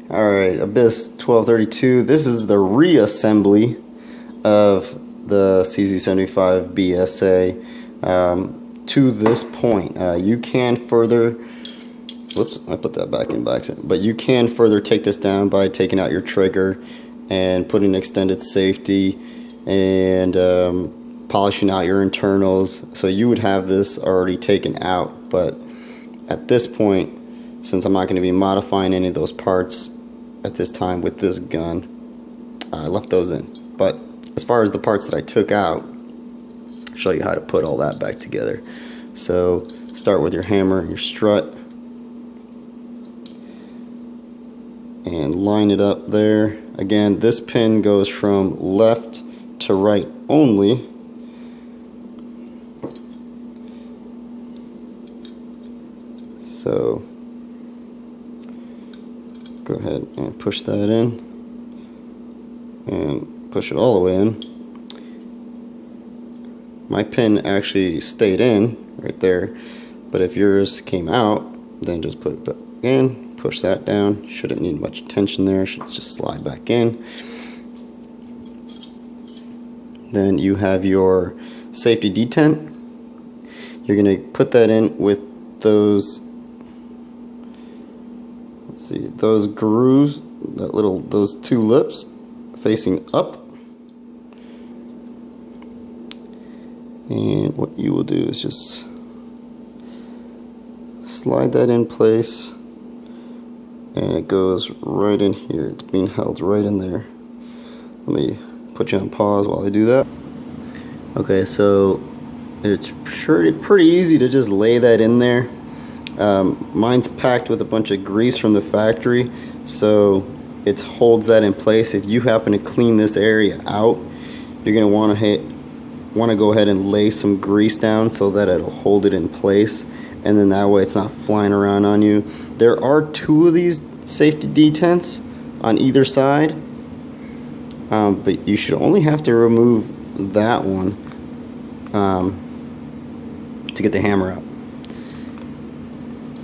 Alright, Abyss 1232. This is the reassembly of the CZ75 BSA to this point. You can further, whoops, I put that back in by accident, but you can further take this down by taking out your trigger and putting extended safety and polishing out your internals. So you would have this already taken out, but at this point, since I'm not going to be modifying any of those parts at this time with this gun, I left those in. But as far as the parts that I took out, I'll show you how to put all that back together. So start with your hammer and your strut and line it up there. Again, this pin goes from left to right only. So go ahead and push that in and push it all the way in. My pin actually stayed in right there, but if yours came out, then just put it back in, push that down. Shouldn't need much tension there, should just slide back in. Then you have your safety detent. You're going to put that in with those, let's see, those grooves, those two lips facing up. And what you will do is just slide that in place, and it goes right in here. It's being held right in there. Let me put you on pause while I do that. Okay, so it's pretty easy to just lay that in there. Mine's packed with a bunch of grease from the factory, so it holds that in place. If you happen to clean this area out, you're going to want to go ahead and lay some grease down so that it'll hold it in place, and then that way it's not flying around on you. There are two of these safety detents on either side, but you should only have to remove that one to get the hammer out.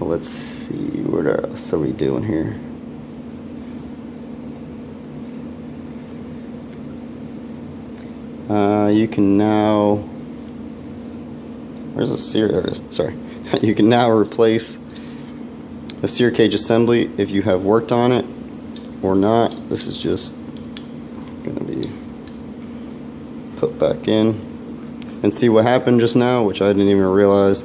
Well, let's see, what else are we doing here? You can now, where's the sear, sorry, you can now replace the sear cage assembly if you have worked on it or not. This is just going to be put back in. And see what happened just now, which I didn't even realize.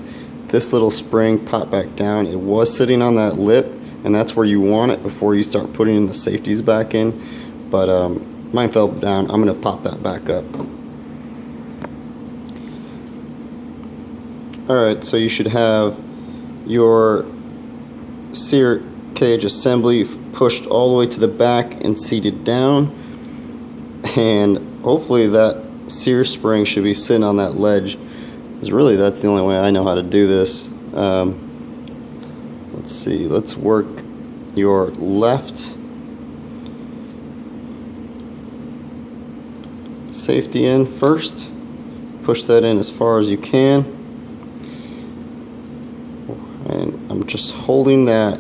This little spring popped back down. It was sitting on that lip, and that's where you want it before you start putting the safeties back in. But mine fell down. I'm going to pop that back up. Alright, so you should have your sear cage assembly pushed all the way to the back and seated down, and hopefully that sear spring should be sitting on that ledge, because really that's the only way I know how to do this. Let's see, let's work your left safety in first. Push that in as far as you can, and I'm just holding that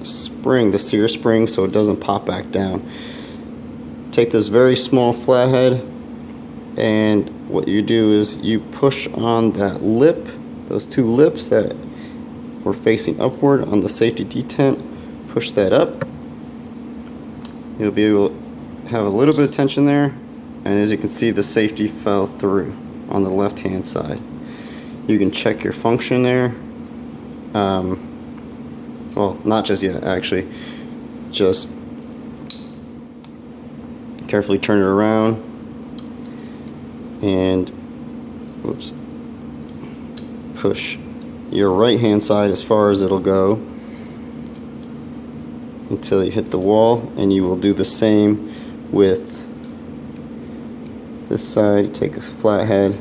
spring, the sear spring, so it doesn't pop back down. Take this very small flathead, and what you do is you push on that lip, those two lips that were facing upward on the safety detent. Push that up. You'll be able to have a little bit of tension there, and as you can see, the safety fell through on the left hand side. You can check your function there. Well, not just yet, actually. Just carefully turn it around and whoops, push your right hand side as far as it'll go until you hit the wall, and you will do the same with this side. Take a flathead,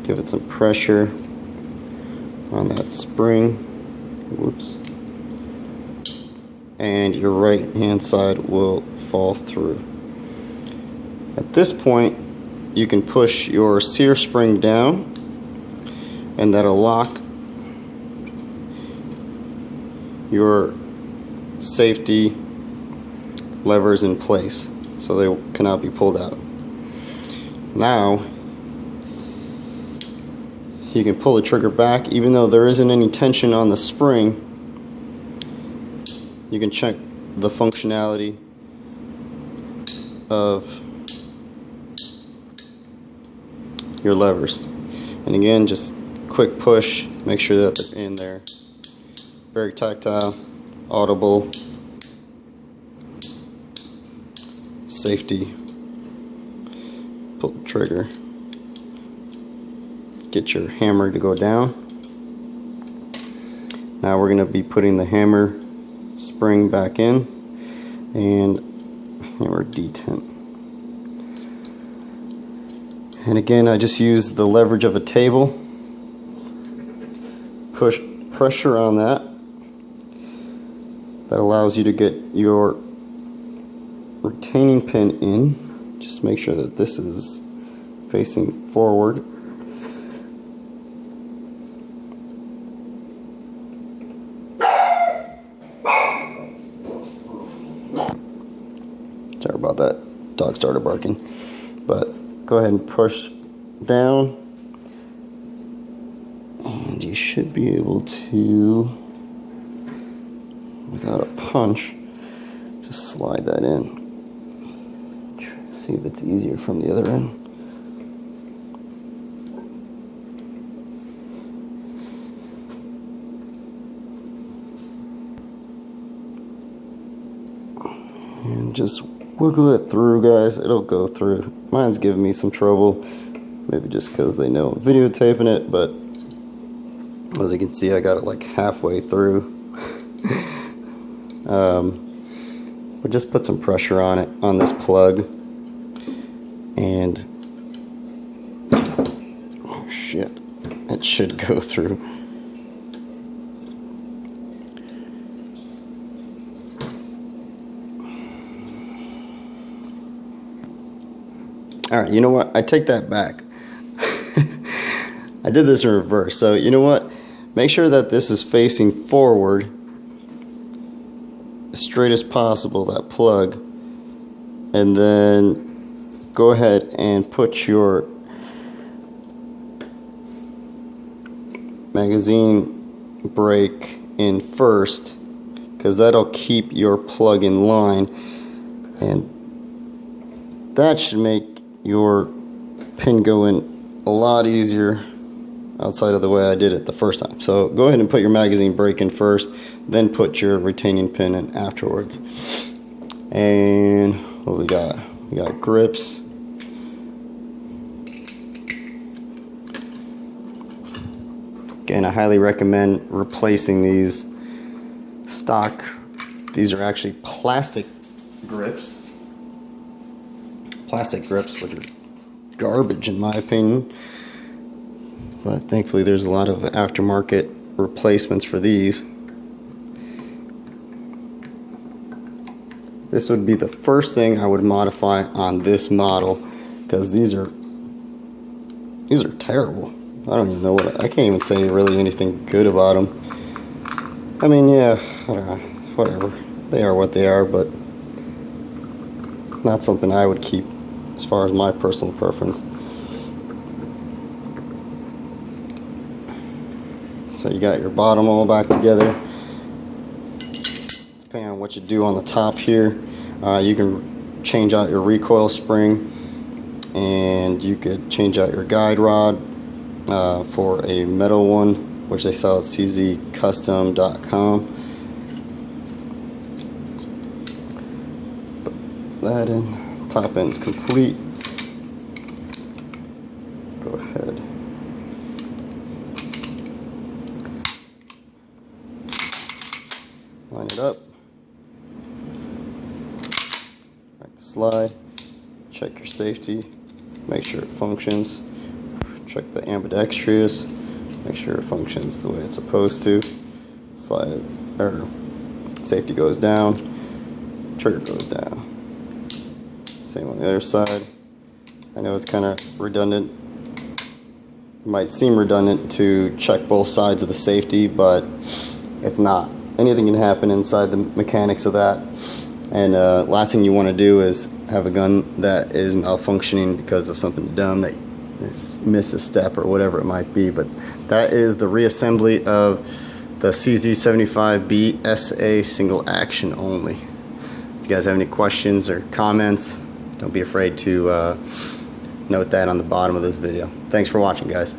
give it some pressure on that spring, whoops, and your right hand side will fall through. At this point, you can push your sear spring down, and that'll lock your safety levers in place so they cannot be pulled out. Now you can pull the trigger back. Even though there isn't any tension on the spring, you can check the functionality of your levers. And again, just quick push, make sure that they're in there. Very tactile, audible, safety. Pull the trigger. Get your hammer to go down. Now we're going to be putting the hammer spring back in and hammer detent. And again, I just use the leverage of a table. Push pressure on that. That allows you to get your retaining pin in. Just make sure that this is facing forward. Sorry about that. Dog started barking. But go ahead and push down, and you should be able to, without a punch, just slide that in. Try to see if it's easier from the other end. And just wiggle it through, guys. It'll go through. Mine's giving me some trouble, maybe just because they know I'm videotaping it, but as you can see, I got it like halfway through. But just put some pressure on it, on this plug, and oh shit, it should go through. Alright, you know what? I take that back. I did this in reverse. So, you know what? Make sure that this is facing forward as straight as possible, that plug. And then go ahead and put your magazine brake in first, because that'll keep your plug in line. And that should make your pin go in a lot easier outside of the way I did it the first time. So go ahead and put your magazine brake in first, then put your retaining pin in afterwards. And what we got? We got grips. Again, I highly recommend replacing these stock. These are actually plastic grips. Plastic grips, which are garbage in my opinion, but thankfully there's a lot of aftermarket replacements for these. This would be the first thing I would modify on this model, because these are terrible. I don't even know what I can't even say really anything good about them. I mean, yeah, whatever. They are what they are, but not something I would keep as far as my personal preference. So you got your bottom all back together. Depending on what you do on the top here, you can change out your recoil spring, and you could change out your guide rod for a metal one, which they sell at czcustom.com. Put that in. Top end's complete. Go ahead. Line it up. Back the slide. Check your safety. Make sure it functions. Check the ambidextrous. Make sure it functions the way it's supposed to. Slide, or safety goes down. Trigger goes down. Same on the other side. I know it's kind of redundant. It might seem redundant to check both sides of the safety, but it's not. anything can happen inside the mechanics of that. And last thing you want to do is have a gun that is malfunctioning because of something dumb, that is miss a step or whatever it might be. But that is the reassembly of the CZ75 B SA single action only. If you guys have any questions or comments, don't be afraid to note that on the bottom of this video. Thanks for watching, guys.